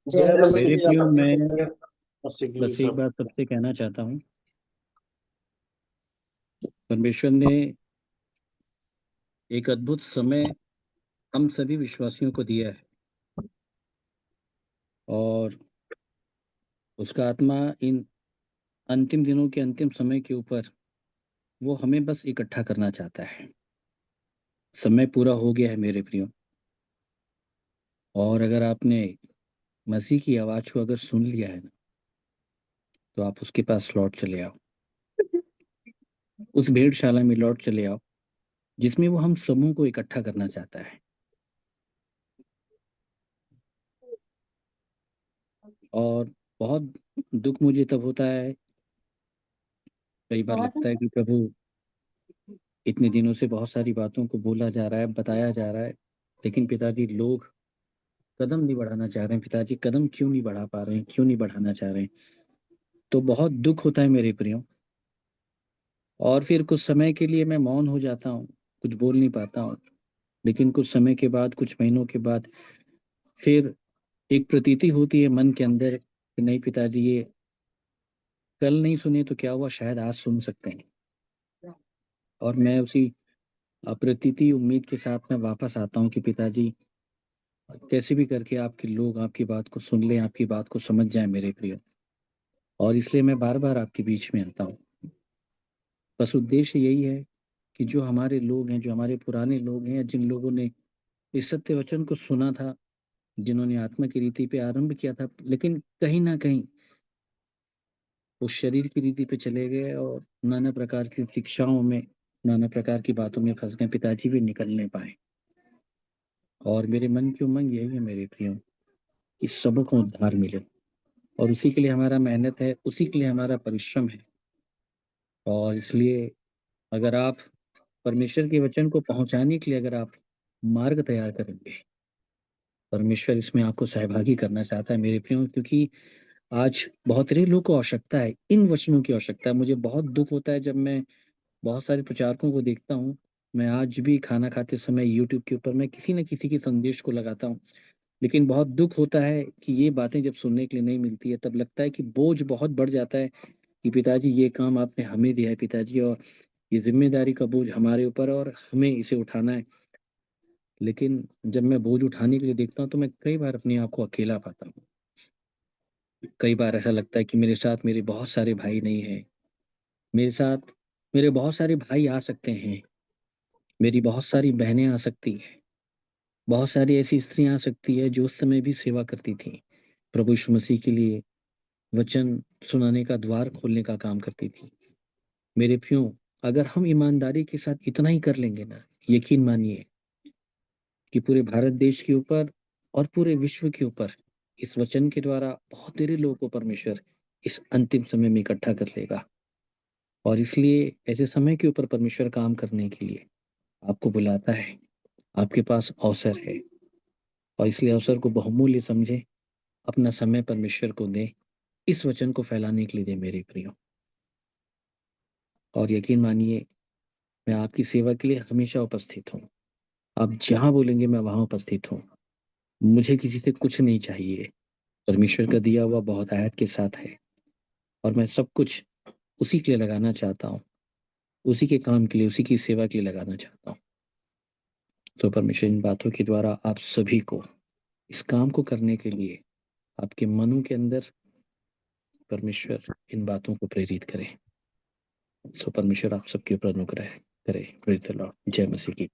जय मेरे मसीह प्रियो, मैं मसीह की बस एक सब। बात सबसे कहना चाहता हूँ। परमेश्वर ने एक अद्भुत समय हम सभी विश्वासियों को दिया है, और उसका आत्मा इन अंतिम दिनों के अंतिम समय के ऊपर वो हमें बस इकट्ठा करना चाहता है। समय पूरा हो गया है मेरे प्रियो, और अगर आपने मसीह की आवाज़ को अगर सुन लिया है ना, तो आप उसके पास लौट चले आओ। उस भेड़शाला में लौट चले आओ जिसमें वो हम समूह को इकट्ठा करना चाहता है। और बहुत दुख मुझे तब होता है, कई बार लगता है कि प्रभु, इतने दिनों से बहुत सारी बातों को बोला जा रहा है, बताया जा रहा है, लेकिन पिताजी लोग कदम नहीं बढ़ाना चाह रहे हैं। पिताजी कदम क्यों नहीं बढ़ा पा रहे हैं, क्यों नहीं बढ़ाना चाह रहे हैं? तो बहुत दुख होता है मेरे प्रियो। और फिर कुछ समय के लिए मैं मौन हो जाता हूँ, कुछ बोल नहीं पाता हूँ। लेकिन कुछ समय के बाद, कुछ महीनों के बाद, फिर एक प्रतीति होती है मन के अंदर कि नहीं पिताजी, ये कल नहीं सुने तो क्या हुआ, शायद आज सुन सकते हैं। और मैं उसी प्रतीति उम्मीद के साथ मैं वापस आता हूँ कि पिताजी, कैसे भी करके आपके लोग आपकी बात को सुन लें, आपकी बात को समझ जाएं मेरे प्रिय। और इसलिए मैं बार बार आपके बीच में आता हूँ। बस उद्देश्य यही है कि जो हमारे लोग हैं, जो हमारे पुराने लोग हैं, जिन लोगों ने इस सत्य वचन को सुना था, जिन्होंने आत्मा की रीति पे आरंभ किया था, लेकिन कहीं ना कहीं वो शरीर की रीति पे चले गए और नाना प्रकार की शिक्षाओं में, नाना प्रकार की बातों में फंस गए, पिताजी भी निकल नहीं पाए। और मेरे मन की उमंग यही है मेरे प्रियो, कि सबको उद्धार मिले। और उसी के लिए हमारा मेहनत है, उसी के लिए हमारा परिश्रम है। और इसलिए अगर आप परमेश्वर के वचन को पहुंचाने के लिए अगर आप मार्ग तैयार करेंगे, परमेश्वर इसमें आपको सहभागी करना चाहता है मेरे प्रियो। क्योंकि आज बहुत सारे लोगों को आवश्यकता है, इन वचनों की आवश्यकता है। मुझे बहुत दुख होता है जब मैं बहुत सारे प्रचारकों को देखता हूँ। मैं आज भी खाना खाते समय यूट्यूब के ऊपर मैं किसी न किसी के संदेश को लगाता हूँ। लेकिन बहुत दुख होता है कि ये बातें जब सुनने के लिए नहीं मिलती है, तब लगता है कि बोझ बहुत बढ़ जाता है कि पिताजी, ये काम आपने हमें दिया है पिताजी, और ये ज़िम्मेदारी का बोझ हमारे ऊपर है और हमें इसे उठाना है। लेकिन जब मैं बोझ उठाने के लिए देखता हूँ, तो मैं कई बार अपने आप को अकेला पाता हूँ। कई बार ऐसा लगता है कि मेरे साथ मेरे बहुत सारे भाई नहीं हैं। मेरे साथ मेरे बहुत सारे भाई आ सकते हैं, मेरी बहुत सारी बहनें आ सकती हैं, बहुत सारी ऐसी स्त्रियाँ आ सकती हैं जो उस समय भी सेवा करती थीं। प्रभु यीशु मसीह के लिए वचन सुनाने का द्वार खोलने का काम करती थीं। मेरे प्रियो, अगर हम ईमानदारी के साथ इतना ही कर लेंगे ना, यकीन मानिए कि पूरे भारत देश के ऊपर और पूरे विश्व के ऊपर इस वचन के द्वारा बहुत तेरे लोगों को परमेश्वर इस अंतिम समय में इकट्ठा कर लेगा। और इसलिए ऐसे समय के ऊपर परमेश्वर काम करने के लिए आपको बुलाता है। आपके पास अवसर है, और इसलिए अवसर को बहुमूल्य समझे, अपना समय परमेश्वर को दे, इस वचन को फैलाने के लिए दे मेरे प्रियो। और यकीन मानिए, मैं आपकी सेवा के लिए हमेशा उपस्थित हूँ। आप जहाँ बोलेंगे मैं वहाँ उपस्थित हूँ। मुझे किसी से कुछ नहीं चाहिए। परमेश्वर का दिया हुआ बहुत आयत के साथ है, और मैं सब कुछ उसी के लिए लगाना चाहता हूँ। उसी के काम के लिए, उसी की सेवा के लिए लगाना चाहता हूँ। तो परमेश्वर इन बातों के द्वारा आप सभी को इस काम को करने के लिए आपके मनों के अंदर परमेश्वर इन बातों को प्रेरित करे। सो परमेश्वर आप सबके ऊपर अनुग्रह करे। Praise the Lord. जय मसीह की।